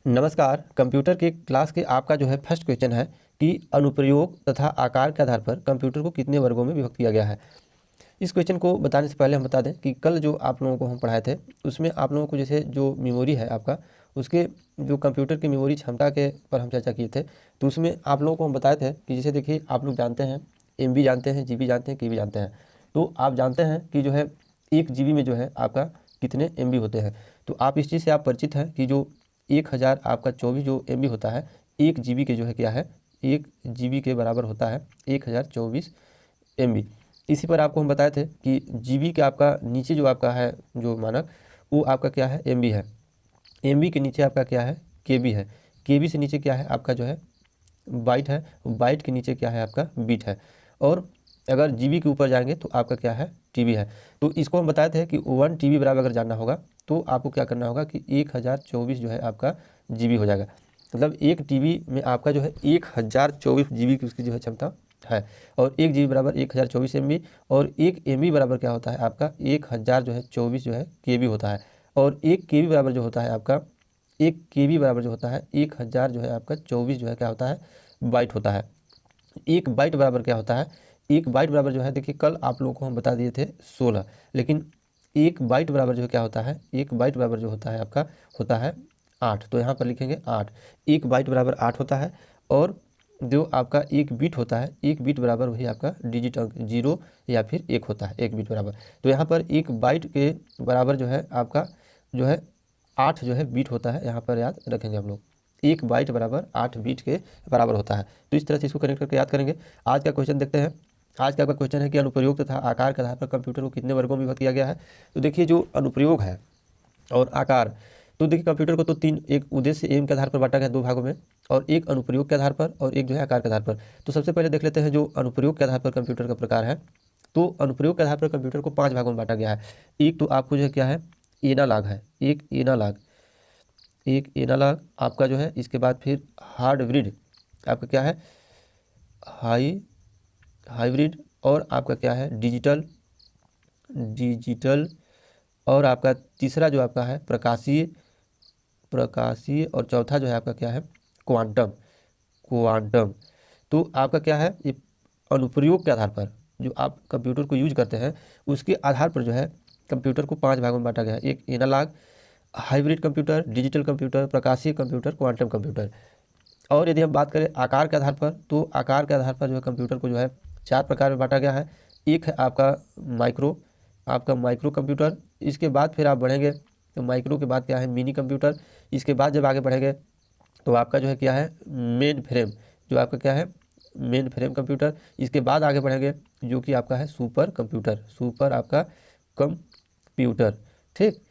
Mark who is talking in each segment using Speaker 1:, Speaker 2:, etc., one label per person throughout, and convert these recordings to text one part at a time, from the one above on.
Speaker 1: नमस्कार। कंप्यूटर के क्लास के आपका जो है फर्स्ट क्वेश्चन है कि अनुप्रयोग तथा आकार के आधार पर कंप्यूटर को कितने वर्गों में विभक्त किया गया है। इस क्वेश्चन को बताने से पहले हम बता दें कि कल जो आप लोगों को हम पढ़ाए थे उसमें आप लोगों को जैसे जो मेमोरी है आपका, उसके जो कंप्यूटर की मेमोरी क्षमता के पर हम चर्चा किए थे। तो उसमें आप लोगों को हम बताए थे कि जैसे देखिए, आप लोग जानते हैं MB जानते हैं, GB जानते हैं, KB जानते हैं। तो आप जानते हैं कि जो है 1 GB में जो है आपका कितने MB होते हैं। तो आप इस चीज़ से आप परिचित हैं कि जो 1000 आपका 24 जो MB होता है, 1 GB के जो है क्या है, 1 GB के बराबर होता है 1024 MB। इसी पर आपको हम बताए थे कि GB के आपका नीचे जो आपका है जो मानक, वो आपका क्या है, MB है। MB के नीचे आपका क्या है, KB है। KB से नीचे क्या है आपका जो है बाइट है। बाइट के नीचे क्या है आपका बीट है। और अगर GB के ऊपर जाएंगे तो आपका क्या है, TB है। तो इसको हम बताए थे कि 1 TB बराबर अगर जानना होगा तो आपको क्या करना होगा कि 1024 जो है आपका GB हो जाएगा। मतलब 1 TB में आपका जो है 1024 GB की उसकी जो है क्षमता है। और 1 GB बराबर 1024 MB। और 1 MB बराबर क्या होता है आपका 1000 जो है 24 जो है KB होता है। और 1 KB बराबर जो होता है आपका 1 KB बराबर जो होता है 1000 जो है आपका 24 जो है क्या होता है, बाइट होता है। 1 बाइट बराबर क्या होता है, 1 बाइट बराबर जो है, देखिए कल आप लोगों को हम बता दिए थे 16, लेकिन 1 बाइट बराबर जो है क्या होता है, 1 बाइट बराबर जो होता है आपका होता है 8। तो यहाँ पर लिखेंगे 8। 1 बाइट बराबर 8 होता है। और जो आपका 1 बीट होता है, 1 बीट बराबर वही आपका डिजिट अंक 0 या फिर 1 होता है, 1 बीट बराबर। तो यहाँ पर 1 बाइट के बराबर जो है आपका जो है 8 जो है बीट होता है। यहाँ पर याद रखेंगे हम लोग, 1 बाइट बराबर 8 बीट के बराबर होता है। तो इस तरह से इसको कनेक्ट करके याद करेंगे। आज का क्वेश्चन देखते हैं। आज का आपका क्वेश्चन है कि अनुप्रयोग तथा आकार के आधार पर कंप्यूटर को कितने वर्गों में विभक्त किया गया है। तो देखिए, जो अनुप्रयोग है और आकार, तो देखिए कंप्यूटर को तो 3, एक उद्देश्य एम के आधार पर बांटा गया 2 भागों में, और एक अनुप्रयोग के आधार पर और एक जो है आकार के आधार पर। तो सबसे पहले देख लेते हैं जो अनुप्रयोग के आधार पर कंप्यूटर का प्रकार है। तो अनुप्रयोग के आधार पर कंप्यूटर को 5 भागों में बांटा गया है। एक तो आपको जो है क्या है, एनालॉग है, एक एनालॉग आपका जो है। इसके बाद फिर हार्डब्रिड आपका क्या है, हाइब्रिड। और आपका क्या है, डिजिटल। और आपका तीसरा जो आपका है प्रकाशीय। और चौथा जो है आपका क्या है, क्वांटम। तो आपका क्या है, ये अनुप्रयोग के आधार पर जो आप कंप्यूटर को यूज करते हैं उसके आधार पर जो है कंप्यूटर को 5 भागों में बांटा गया है। एक analogue, hybrid computer, digital computer, प्रकाशीय कंप्यूटर, क्वांटम कंप्यूटर। और यदि हम बात करें आकार के आधार पर, तो आकार के आधार पर जो है कंप्यूटर को जो है 4 प्रकार में बांटा गया है। एक है आपका माइक्रो कंप्यूटर। इसके बाद फिर आप बढ़ेंगे तो माइक्रो के बाद क्या है, मिनी कंप्यूटर। इसके बाद जब आगे बढ़ेंगे तो आपका जो है क्या है, मेन फ्रेम, जो आपका क्या है, मेन फ्रेम कंप्यूटर। इसके बाद आगे बढ़ेंगे जो कि आपका है सुपर आपका कंप्यूटर। ठीक।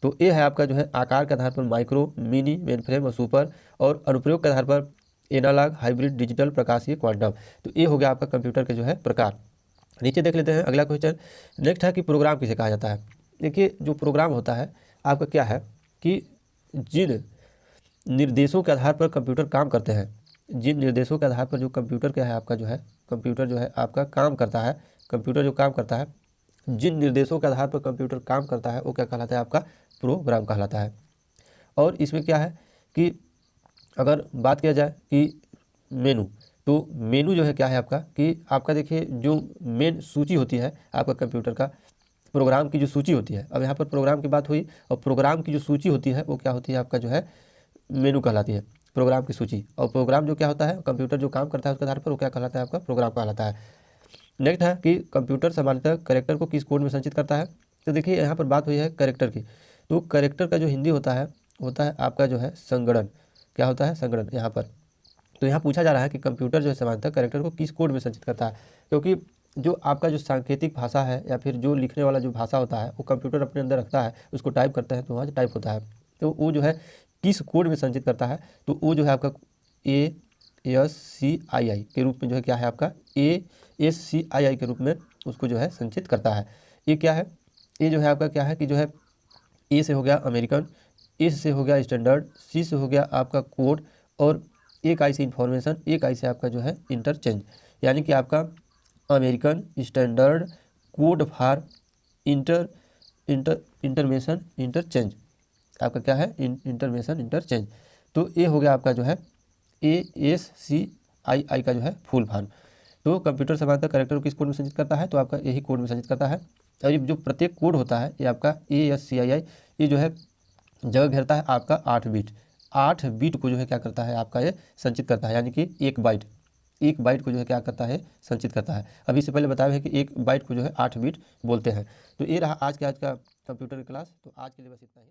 Speaker 1: तो ये है आपका जो है आकार के आधार पर माइक्रो, मिनी, मेन फ्रेम और सुपर। और अनुप्रयोग के आधार पर एनालॉग, हाइब्रिड, डिजिटल, प्रकाशीय, क्वांटम। तो ये हो गया आपका कंप्यूटर के जो है प्रकार। नीचे देख लेते हैं अगला क्वेश्चन। नेक्स्ट है कि प्रोग्राम किसे कहा जाता है। देखिए, जो प्रोग्राम होता है आपका क्या है कि जिन निर्देशों के आधार पर कंप्यूटर काम करते हैं, जिन निर्देशों के आधार पर जो कंप्यूटर क्या है आपका जो है, कंप्यूटर जो है आपका काम करता है, कंप्यूटर जो काम करता है, जिन निर्देशों के आधार पर कंप्यूटर काम करता है वो क्या कहलाता है, आपका प्रोग्राम कहलाता है। और इसमें क्या है कि अगर बात किया जाए कि मेनू, तो मेनू जो है क्या है आपका कि आपका देखिए जो मेन सूची होती है आपका कंप्यूटर का, प्रोग्राम की जो सूची होती है। अब यहाँ पर प्रोग्राम की बात हुई, और प्रोग्राम की जो सूची होती है वो क्या होती है आपका जो है, मेनू कहलाती है, प्रोग्राम की सूची। और प्रोग्राम जो क्या होता है, कंप्यूटर जो काम करता है उसके आधार पर वो क्या कहलाता है, आपका प्रोग्राम कहलाता है। नेक्स्ट है कि कंप्यूटर सामान्यतः कैरेक्टर को किस कोड में संचित करता है। तो देखिए यहाँ पर बात हुई है कैरेक्टर की। तो कैरेक्टर का जो हिंदी होता है आपका जो है संगणन। क्या होता है, संगणन यहाँ पर। तो यहाँ पूछा जा रहा है कि कंप्यूटर जो है सामान्यतः कैरेक्टर को किस कोड में संचित करता है। क्योंकि जो आपका जो सांकेतिक भाषा है या फिर जो लिखने वाला जो भाषा होता है वो कंप्यूटर अपने अंदर रखता है, उसको टाइप करते हैं तो वहाँ टाइप होता है। तो वो जो है किस कोड में संचित करता है, तो वो जो है आपका ASCII के रूप में जो है क्या है आपका, ASCII के रूप में उसको जो है संचित करता है। ये क्या है, ये जो है आपका क्या है कि जो है ए से हो गया अमेरिकन, एस से हो गया स्टैंडर्ड, सी से हो गया आपका कोड, और एक आई से इंफॉर्मेशन, एक आई से आपका जो है इंटरचेंज। यानी कि आपका American, standard, code for information, interchange. आपका क्या है, इंफॉर्मेशन इंटरचेंज। तो ये हो गया आपका जो है ASCII का जो है फुल फॉर्म। तो कंप्यूटर समानांतर कैरेक्टर को किस कोड में संचित करता है, तो आपका यही कोड में संचित करता है। और ये जो प्रत्येक कोड होता है ये आपका ASCII ये जो है जगह घेरता है आपका 8 बिट। 8 बिट को जो है क्या करता है आपका ये संचित करता है, यानी कि 1 बाइट को जो है क्या करता है, संचित करता है। अभी से पहले बताया है कि 1 बाइट को जो है 8 बिट बोलते हैं। तो ये रहा आज का कंप्यूटर क्लास। तो आज के लिए बस इतना ही।